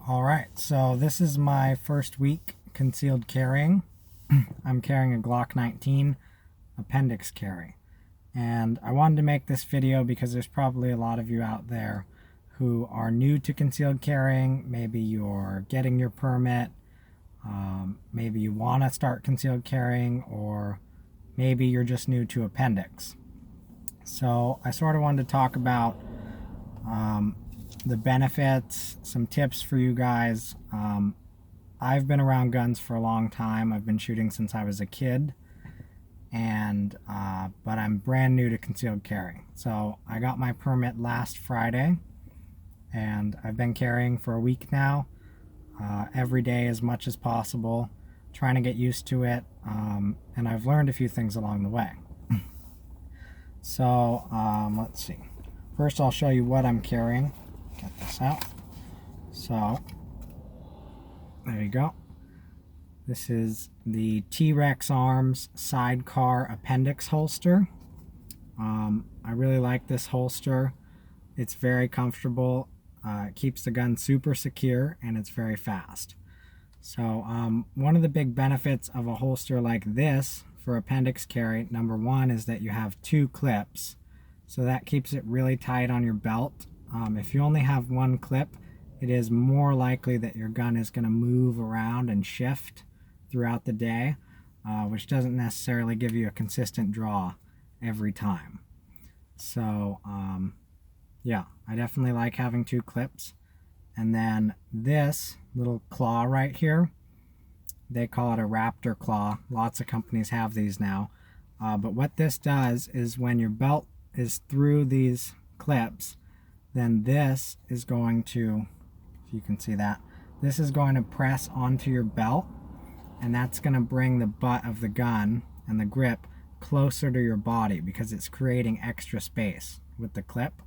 Alright, so this is my first week concealed carrying. I'm carrying a Glock 19 appendix carry. And I wanted to make this video because there's probably a lot of you out there who are new to concealed carrying. Maybe you're getting your permit, maybe you want to start concealed carrying, or maybe you're just new to appendix. So I sort of wanted to talk about the benefits, some tips for you guys. I've been around guns for a long time. I've been shooting since I was a kid, and but I'm brand new to concealed carry. So I got my permit last Friday, and I've been carrying for a week now, every day as much as possible, trying to get used to it, and I've learned a few things along the way. So let's see. First I'll show you what I'm carrying. Get this out. So there you go. This is the T-Rex Arms Sidecar Appendix Holster. I really like this holster. It's very comfortable. It keeps the gun super secure, and it's very fast. So one of the big benefits of a holster like this for appendix carry, number one, is that you have two clips. So that keeps it really tight on your belt. If you only have one clip, it is more likely that your gun is going to move around and shift throughout the day, which doesn't necessarily give you a consistent draw every time. So yeah, I definitely like having two clips. And then this little claw right here, they call it a raptor claw. Lots of companies have these now. But what this does is when your belt is through these clips, then this is going to, if you can see that, this is going to press onto your belt, and that's going to bring the butt of the gun and the grip closer to your body because it's creating extra space with the clip.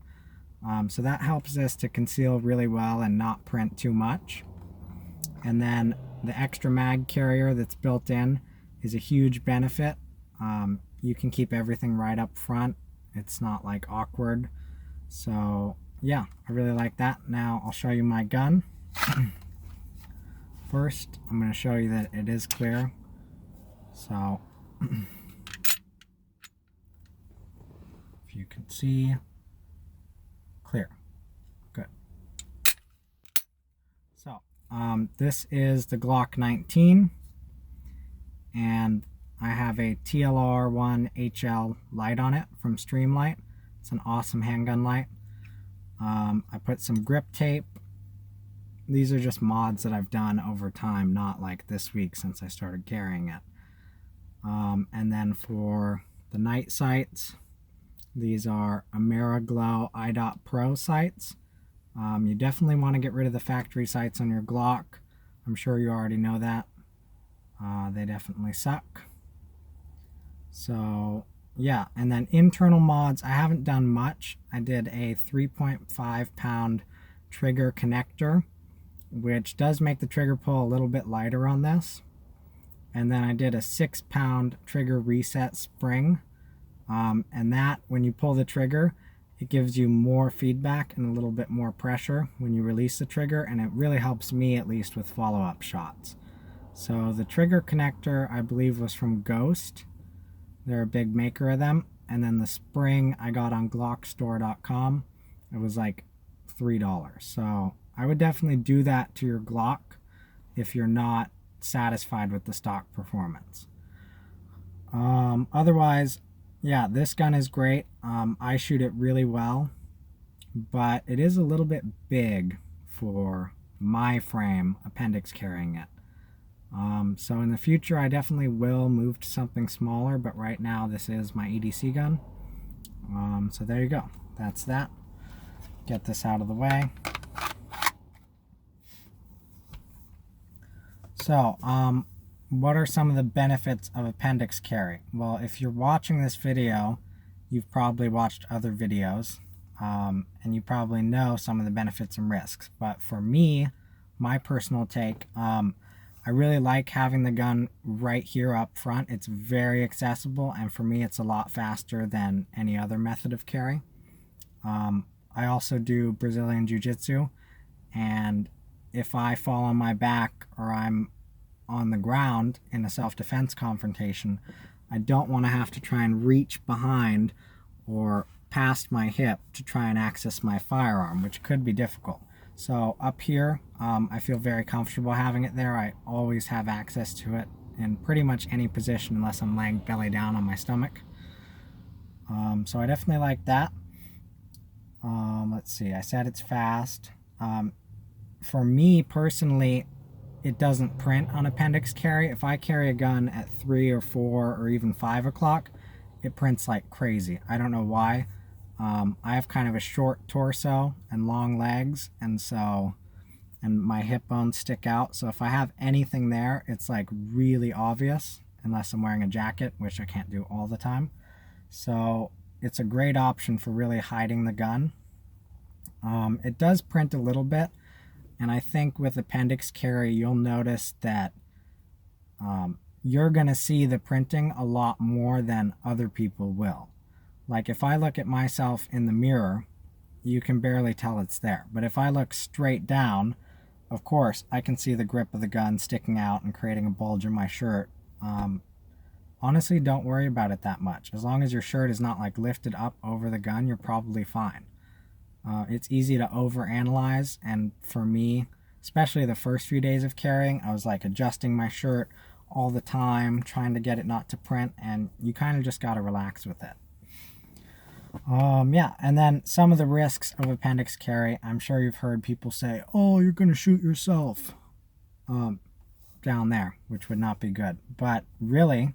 So that helps us to conceal really well and not print too much. And then the extra mag carrier that's built in is a huge benefit. You can keep everything right up front. It's not like awkward. So yeah, I really like that. Now I'll show you my gun. First, I'm going to show you that it is clear. So if you can see, clear. Good. So this is the Glock 19, and I have a TLR-1 HL light on it from Streamlight. It's an awesome handgun light. I put some grip tape. These are just mods that I've done over time, not like this week since I started carrying it. And then for the night sights, these are Ameriglo IDOT Pro sights. You definitely want to get rid of the factory sights on your Glock. I'm sure you already know that. They definitely suck. So yeah, and then internal mods, I haven't done much. I did a 3.5 pound trigger connector, which does make the trigger pull a little bit lighter on this. And then I did a 6 pound trigger reset spring. And that, when you pull the trigger, it gives you more feedback and a little bit more pressure when you release the trigger, and it really helps me, at least, with follow-up shots. So the trigger connector, I believe, was from Ghost. They're a big maker of them. And then the spring I got on Glockstore.com. It was like $3. So I would definitely do that to your Glock if you're not satisfied with the stock performance. Otherwise, yeah, this gun is great. I shoot it really well, but it is a little bit big for my frame appendix carrying it. So in the future, I definitely will move to something smaller, but right now this is my EDC gun. So there you go. That's that. Get this out of the way. So, what are some of the benefits of appendix carry? Well, if you're watching this video, you've probably watched other videos, and you probably know some of the benefits and risks. But for me, my personal take, I really like having the gun right here up front. It's very accessible, and for me it's a lot faster than any other method of carry. I also do Brazilian Jiu-Jitsu, and if I fall on my back or I'm on the ground in a self-defense confrontation, I don't want to have to try and reach behind or past my hip to try and access my firearm, which could be difficult. So up here, I feel very comfortable having it there. I always have access to it in pretty much any position unless I'm laying belly down on my stomach. So I definitely like that. Let's see, I said it's fast. For me personally, it doesn't print on appendix carry. If I carry a gun at 3 or 4 or even 5 o'clock, it prints like crazy. I don't know why. I have kind of a short torso and long legs, and my hip bones stick out. So if I have anything there, it's like really obvious, unless I'm wearing a jacket, which I can't do all the time. So it's a great option for really hiding the gun. It does print a little bit, and I think with appendix carry, you'll notice that you're going to see the printing a lot more than other people will. Like if I look at myself in the mirror, you can barely tell it's there. But if I look straight down, of course, I can see the grip of the gun sticking out and creating a bulge in my shirt. Honestly, don't worry about it that much. As long as your shirt is not like lifted up over the gun, you're probably fine. It's easy to overanalyze, and for me, especially the first few days of carrying, I was like adjusting my shirt all the time, trying to get it not to print, and you kind of just got to relax with it. Yeah, and then some of the risks of appendix carry, I'm sure you've heard people say, oh, you're going to shoot yourself down there, which would not be good. But really,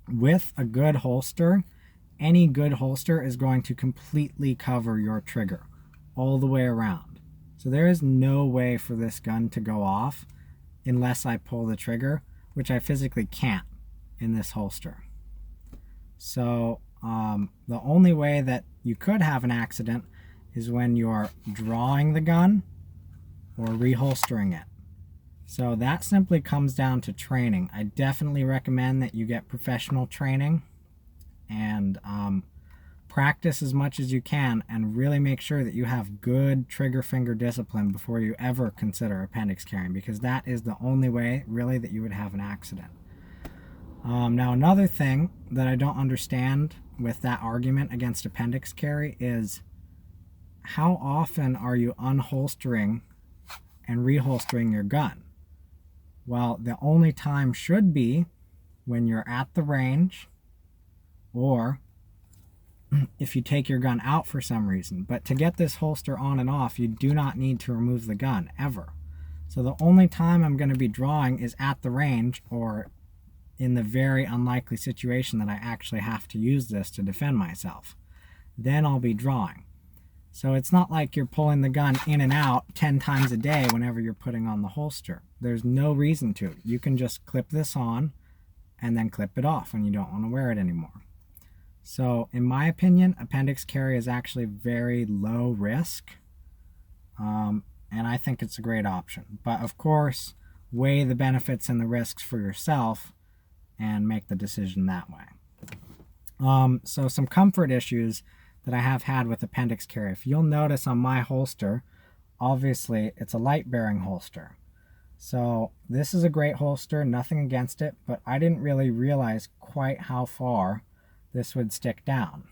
with a good holster, any good holster is going to completely cover your trigger all the way around. So there is no way for this gun to go off unless I pull the trigger, which I physically can't in this holster. So the only way that you could have an accident is when you're drawing the gun or reholstering it. So that simply comes down to training. I definitely recommend that you get professional training and practice as much as you can, and really make sure that you have good trigger finger discipline before you ever consider appendix carrying, because that is the only way really that you would have an accident. Now another thing that I don't understand with that argument against appendix carry is how often are you unholstering and reholstering your gun? Well, the only time should be when you're at the range, or if you take your gun out for some reason. But to get this holster on and off, you do not need to remove the gun ever. So the only time I'm going to be drawing is at the range, or in the very unlikely situation that I actually have to use this to defend myself. Then I'll be drawing. So it's not like you're pulling the gun in and out 10 times a day whenever you're putting on the holster. There's no reason to. You can just clip this on and then clip it off when you don't want to wear it anymore. So in my opinion, appendix carry is actually very low risk, and I think it's a great option. But of course, weigh the benefits and the risks for yourself and make the decision that way. So some comfort issues that I have had with appendix carry. If you'll notice on my holster, obviously it's a light bearing holster. So this is a great holster, nothing against it, but I didn't really realize quite how far this would stick down.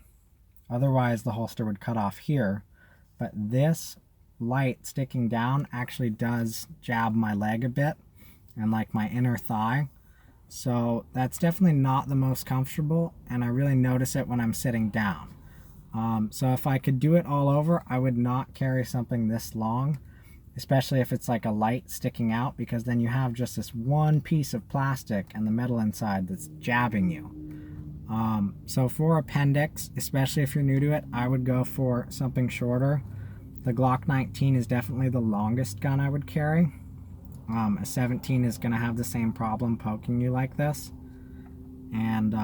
Otherwise the holster would cut off here, but this light sticking down actually does jab my leg a bit and like my inner thigh. So that's definitely not the most comfortable, and I really notice it when I'm sitting down. So if I could do it all over, I would not carry something this long, especially if it's like a light sticking out, because then you have just this one piece of plastic and the metal inside that's jabbing you. So for appendix, especially if you're new to it, I would go for something shorter. The Glock 19 is definitely the longest gun I would carry. A 17 is going to have the same problem poking you like this. And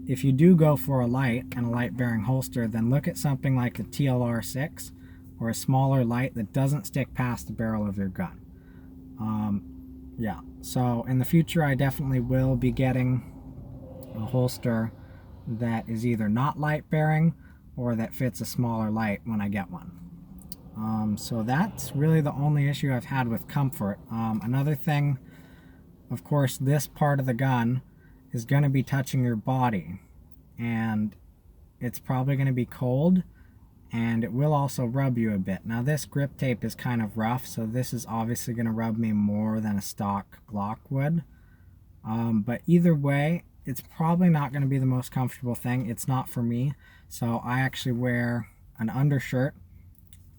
if you do go for a light and a light bearing holster, then look at something like the TLR-6 or a smaller light that doesn't stick past the barrel of your gun. Yeah, so in the future I definitely will be getting a holster that is either not light bearing or that fits a smaller light when I get one. So that's really the only issue I've had with comfort. Another thing, of course, this part of the gun is going to be touching your body, and it's probably going to be cold, and it will also rub you a bit. Now this grip tape is kind of rough, so this is obviously going to rub me more than a stock Glock would. But either way, it's probably not going to be the most comfortable thing. It's not for me. So I actually wear an undershirt,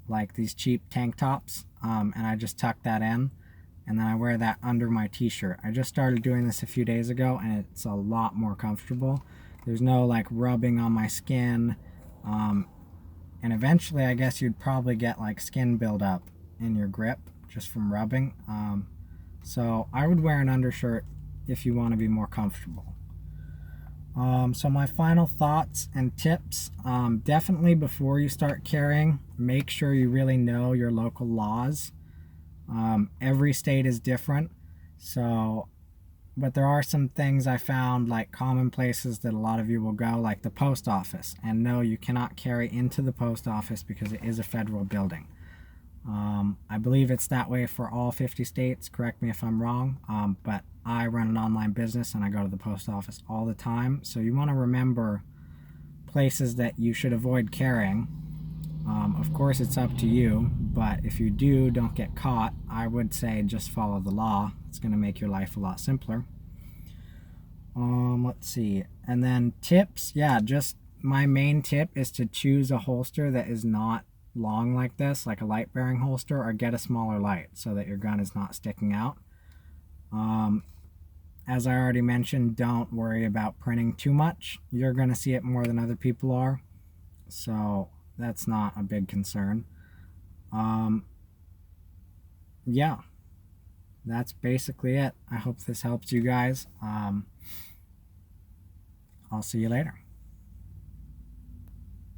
like these cheap tank tops, and I just tuck that in, and then I wear that under my t-shirt. I just started doing this a few days ago, and it's a lot more comfortable. There's no like rubbing on my skin, and eventually I guess you'd probably get like skin buildup in your grip just from rubbing. So I would wear an undershirt if you want to be more comfortable. So my final thoughts and tips, definitely before you start carrying, make sure you really know your local laws. Every state is different, but there are some things I found, like common places that a lot of you will go, like the post office. And no, you cannot carry into the post office because it is a federal building. I believe it's that way for all 50 states. Correct me if I'm wrong, but I run an online business and I go to the post office all the time. So you want to remember places that you should avoid carrying. Of course, it's up to you, but if you don't get caught, I would say just follow the law. It's going to make your life a lot simpler. Let's see. And then tips, yeah, just my main tip is to choose a holster that is not long like this, like a light bearing holster, or get a smaller light so that your gun is not sticking out. As I already mentioned, don't worry about printing too much. You're going to see it more than other people are, so that's not a big concern. Yeah, that's basically it. I hope this helps you guys. I'll see you later.